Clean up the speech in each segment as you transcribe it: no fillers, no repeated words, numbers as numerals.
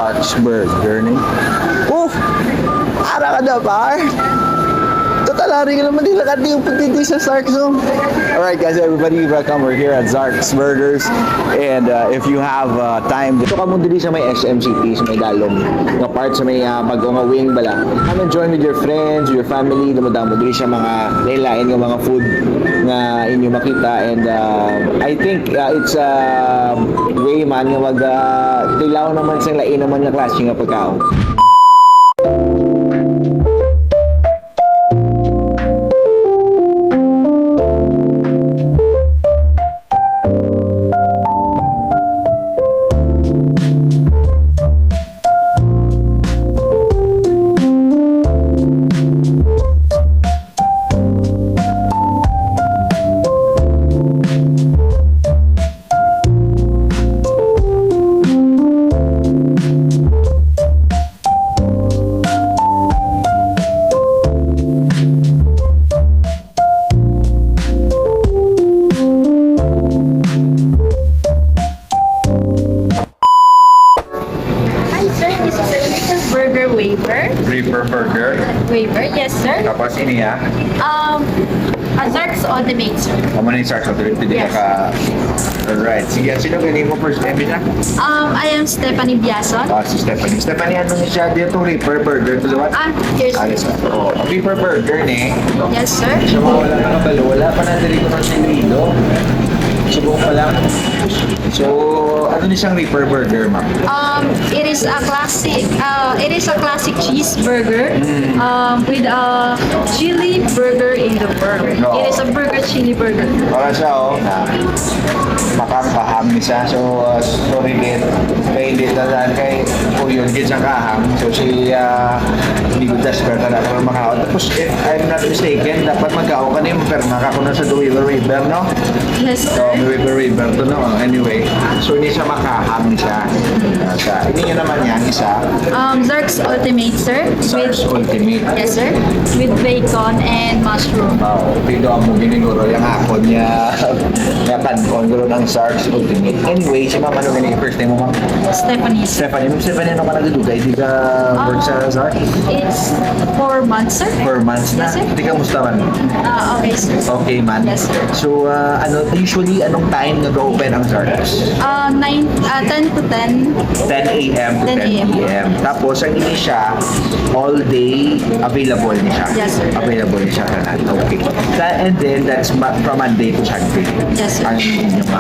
Sark's Burger ni. Ara ka na par. Totalari ka naman nila kati yung pagtiti sa Sark's. Alright guys, everybody, welcome. We're here at Sark's Burgers. And if you have time, dito ka mo dili sa may SMCT, sa may dalong. Nga part sa may bagong wing bala. Come and join with your friends, your family. Dumudamo dili siya mga lain yung mga food nga inyo makita. And I think it's a way man nga mag tilaw naman sa lain naman nga klase nga pagkaon. Wafer burger. Wafer, yes sir. Tapos ini ya. A Zark's Ultimate sir. Kamu nih Sark's Ultimate hindi Yes. ka. Alright. Sige, sino galing mo first name niya? I am Stephanie Biason. Si Stephanie. Stephanie, ano niya siya dito? Wafer burger. Tuliwan? Here's Alis na. Wafer burger ni. yes sir. Sa mga wala nakabalo, wala pa na dito ng sinilo. Subong pa lang. So, ano niya siyang wafer burger, ma'am? It is a classic cheeseburger with a chili burger in the burger. Oo. It is a burger chili burger. Para siya, na makakaham niya. So, sorry din. Kaya hindi tandaan kay Kuyon din sa kaham. So, siya hindi ko desperate na ako makakaon. Tapos, if I'm not mistaken, dapat magkaon ka na yung perma ka kung nasa wafer, no? Yes So, sir. may wafer to, no? Anyway, so hindi siya makaham siya. Hindi nyo naman yan, isa. Zark's Ultimate sir. Sark's Ultimate. Yes sir. With bacon and mushroom. Pido mo giniguro yung hapon niya. Kaya kankon guro ng Sark's Ultimate. Anyway, si mama ano ganyan yung first name mo, ma'am? Stephanie sir. Stephanie, Stephanie, ano ka nagdudugay? Hindi ka work sa Sark? It's 4 months sir. 4 months na? Yes sir. Hindi ka musta man? Okay sir. Okay man. Yes, sir. So, usually, anong time nag-open ang Sark's? 10 to 10. 10 a.m. to 10 10 p.m. Tapos, ang ini siya, all day available niya siya. Yes, sir. Available niya siya. Okay. And then, that's from Monday to Saturday. Yes, sir. Ang inyong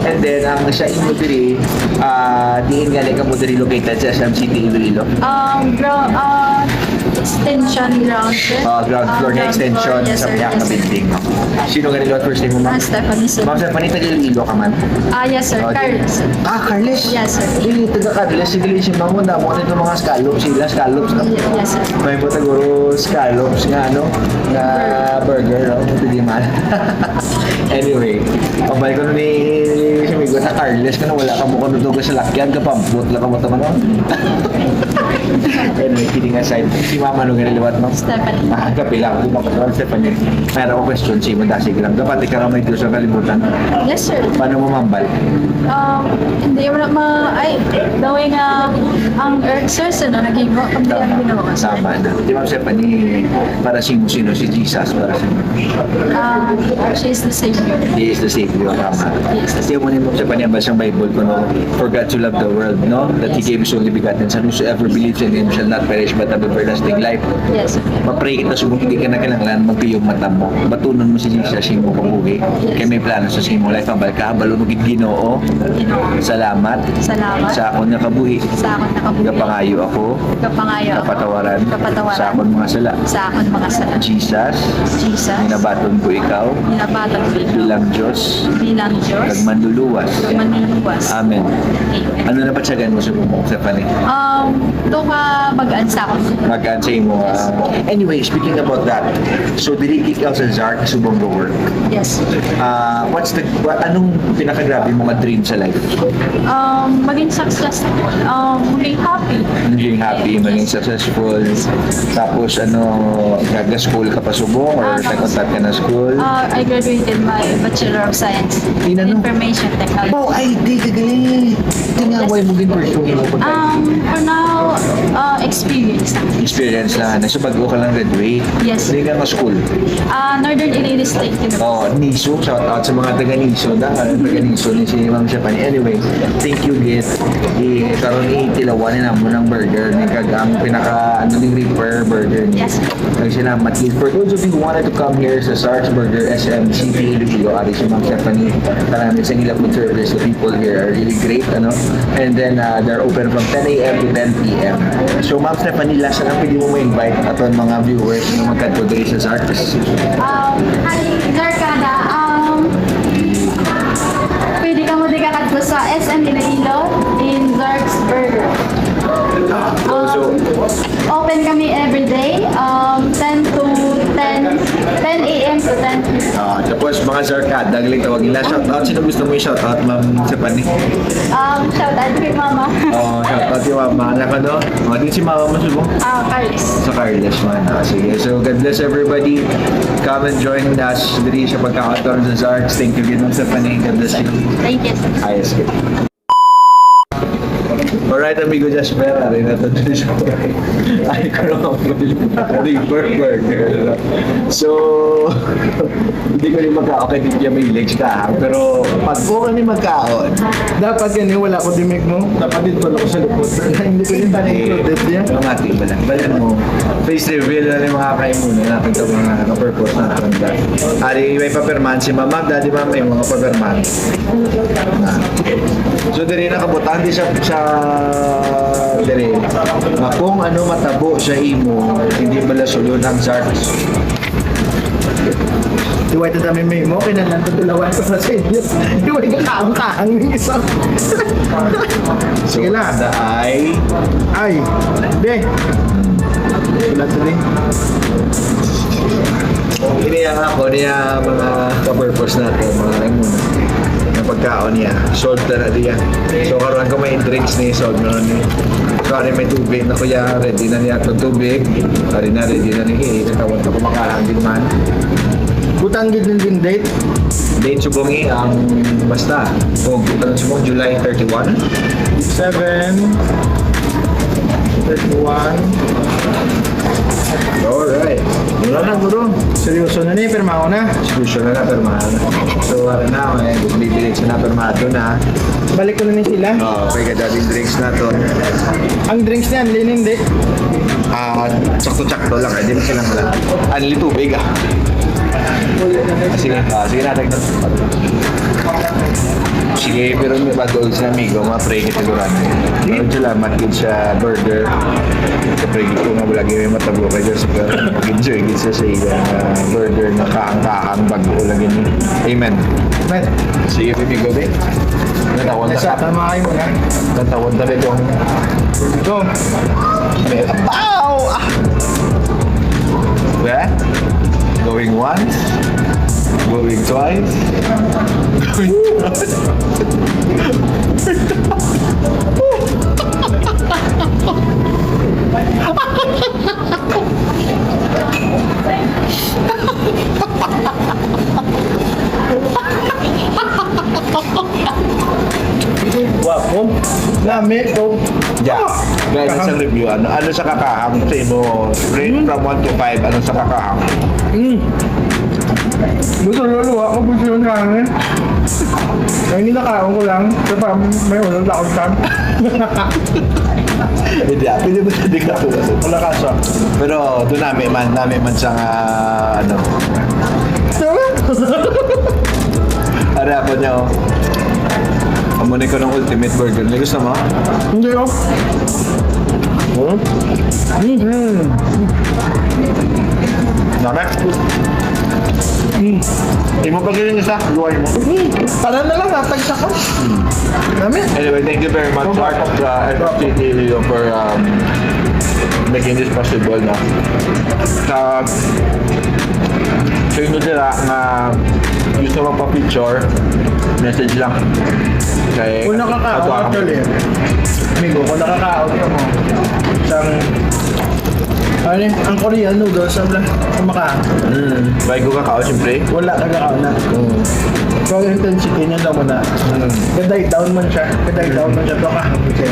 and then, ang sa inyo diri, diin galing ka mo diri located sa SM City, Iloilo. Extension ground sir. Ground floor na extension Yes, sa sir. Piyak na Yes, sir. building. Sino ganito at first name mo, ma'am? Stephanie sir. Ma'am Stephanie, taga Iloilo ka man? Yes sir. Carlos. Carles? Yes, sir. Hindi, taga Carles. Sige, si ma'am mo na mo nito mga scallops. Sila, scallops, no? Yes sir. May mo taguro scallops nga, ano? Na burger, no? Hindi man. Anyway, pabalik ko ni Simigo sa Carles ka na wala ka mo kanutugas sa lakyan ka pamput lang ka mo tama no? Anyway, kidding aside, si mama nung niliwat mo? Stephanie. Kapilang, di ba pa Stephanie? Mayroon ko question si mo dasi lang. Dapat ikaw may sa kalimutan. Yes sir. Paano mo mambal? Hindi mo na knowing ang earth source na naging hindi ang ginawa sir. Tama na. Di ba Stephanie, para sino si Jesus, para sino? She is the savior. He is the Savior, tama. Yes. Kasi mo ni mo sa panibas ng Bible ko, no? For God to love the world, no? That He gave His only begotten Son, whosoever believes in Him shall not perish but have everlasting life. Yes sir. Mapray kita subong hindi ka na kailangan magpiyong mata mo. Batunon mo si Jesus sa imo kabuhi. Kaya may plano sa imo life. Ambal ka, balo mo gid Ginoo. Salamat. Salamat. Sa akon nga kabuhi. Sa akon nakabuhi. Kapangayo ako. Kapangayo ako. Kapatawaran. Kapatawaran. Sa akon mga sala. Sa akon mga sala. Jesus. Jesus. Minabaton ko ikaw. Binabatag ko Bilang Diyos. bilang Diyos. Nagmanluluwas. Maniliwas. Amen. Amen. Ano na patsagan mo sa bumok, Stephanie? Ito ka mag-an sa akon. Mag-ansay mo. Anyway, speaking about that, so dili ikaw sa Zark, subong go work. Yes. Anong pinakagrabe mong dream sa life? Maging successful. Maging happy. Maging happy, maging successful. Tapos nag-school ka pa subong or nag-contact ka na school? I graduated my Bachelor of Science in Tinanong. Information Technology. health. Oh, ay, di kagaling. Tingnan mo mo din pursue mo. For now, experience. Experience na. Nasa bago ka lang graduate. Yes. Hindi ka school. Northern Illinois State University. Oh, Niso. Shout out sa mga taga Niso. Taga Niso ni si Ma'am Shapani. Anyway, thank you, Git. Karoon itilawanin na mo ng burger. Ni kagang pinaka, ng Reaper burger. Yes. Salamat, Git. For those of you who wanted to come here sa Sarge Burger, SM, CPA, Lucio, Ari, si Ma'am Shapani. Maraming sa ilang food service. The people here are really great, ano? And then, they're open from 10 a.m. to 10 p.m. So, Ma'am Stephanie, last na lang pwede mo ma-invite aton mga viewers na magkadto diri sa Zarks. Hi, Zarkada. Pwede ka mo di kakadto sa SM Iloilo in Zark's Burger. Open kami every day, 10 a.m. to 10 p.m. Tapos mga Zarkad, dagaling tawagin lang. Shoutout, sino gusto mo i-shoutout, Ma'am Stephanie? Shout out kay Mama. Shoutout yung Mama. Anak ano? Din si Mama mo subong? Carlos. Sa Carlos man. Sige. So, God bless everybody. Come and join us diri sa pagkakataon sa Zarks. Thank you again, Ma'am Stephanie. God bless you. Thank you. Ayos ka. Alright, amigo Jasper. Ari na ito din siya. Ay, ko naman burger. So, hindi ko rin magkaon kay Ditya may legs ka. Pero, pag po ka ni magkaon, Dapat yan wala ko dimig mo. Dapat dito pala ko sa lupot. Hindi ko yung included yan. Mamati ba lang? Balan mo. Face reveal na rin makakain muna natin ito mga ka-purpose na nakakanda. Ari, may paperman si Mama. Daddy, Ma'am, may mga paperman. So, diri nakabutan di siya diri. Kung ano matabo sa imo, hindi pala sulod ang Zarks. Diway ito dami may mo. Kinalang tutulawan ko sa inyo. Diway ka kaang-kaang ng isang. Sige lang. Kada ay Ay. Be. Sulat ito din. iniyang ako niya mga ka-purpose natin, mga muna. Ng pagkaon niya. Sold na niya. So karoon ko may drinks ni sold na ni. So ari may tubig na kuya, ready na niya itong tubig. Ari na ready na niya. Katawan ko kumakalang din man. Butang gid din date. Date subong ang basta. Kung butang subong July 31. 7. 31. Alright. Wala na guro. Seryoso na ni. Pirma ko na. Solution na permado. So ano na, may bibili na permado na. Balik ko na ni sila. Okay, dating drinks na to. Ang drinks niyan, linin di. Sakto-sakto lang, hindi na silang wala. Anli tubig Sige, sige natin. Sige, pero may bago sa amigo, ma-pray kita siguro. Pero salamat din sa burger. Pray ko nga lagi may matabo kay Diyos. Mag-enjoy din sa burger na kaang-kaang bago lagi ni. Amen. Met. Sige, amigo din. Natawad na Nasa ka. tama kayo muna. Natawad na rin yung Go. Pow! Well, going once, going twice, going Wapo. Lami ko. Yeah. Guys, sa review, ano sa kakahang sa imo? Rate from 1 to 5, ano sa kakahang? Gusto luluwa ko gusto yung hangin. Ang ninakaon ko lang. Sa pa may ulang lakot ka. Hindi, pili mo sa di ka tulad. Wala kaso. Pero doon namin man sa ano. Ano ako niya, oh. Amunay ko ng ultimate burger. May gusto mo? Hindi oh. Nakak? Hindi mo pa ganyan isa? Luway mo. Para na lang natagsa ko. Dami. Anyway, thank you very much, Art, FFTT Leo, for making this possible na. Sa inyo nila na gusto magpa-picture, message lang. Kay Kung nakaka-out actually. Amigo, kung nakaka-out ka mo. Isang Ano yun? Ang Korean noodles, ang kumakain. Bago kakao, siyempre. Wala nagkakaon na. So, yung intensity niya daw mo na. Gaday down man siya. Gaday down man siya. Ito kahang siya.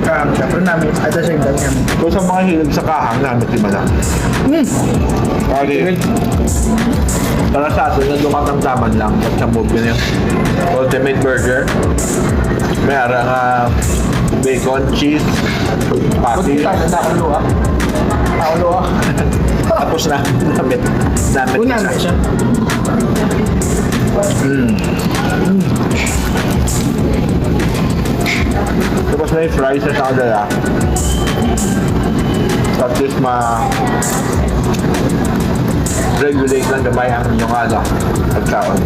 Kahang siya. Pero namin, at the same time yan. Kung sa mga hilig sa kahang, namin di ba na? Okay. Para sa atin, nandun katamtaman lang at sa move yun yung Ultimate Burger. May arang bacon, cheese, patty. Nakaluwa. Nakaluwa. Tapos na, namit. Una na siya. Tapos may fries na sa kadala. At least regulate lang gamay ang inyong pagkaon.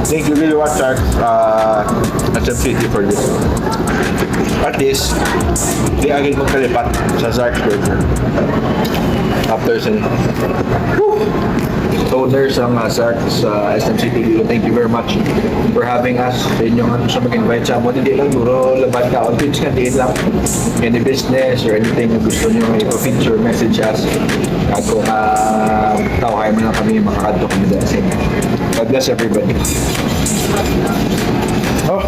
Thank you really much, Shark, SM City for this. At least, di agad magkalipat sa Zark's Burger. After sin. Owners ng Zark's SM City, thank you very much for having us sa inyong sa mag-invite sa amon. Hindi lang duro, laban ka, on pitch ka, hindi lang any business or anything na gusto nyo i-feature, message us. At kung tawahay mo lang kami, makakadto kami dahil sa inyo. God bless everybody. Oh.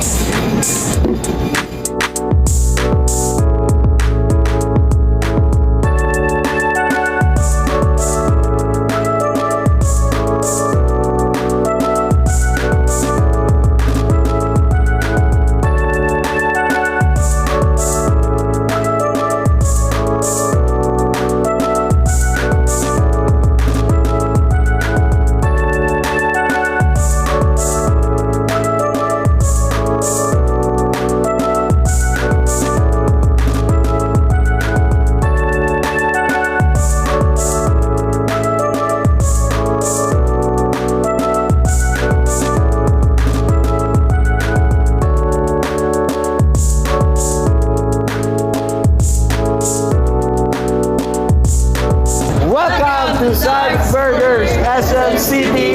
Welcome to Zark's Burgers, SM City!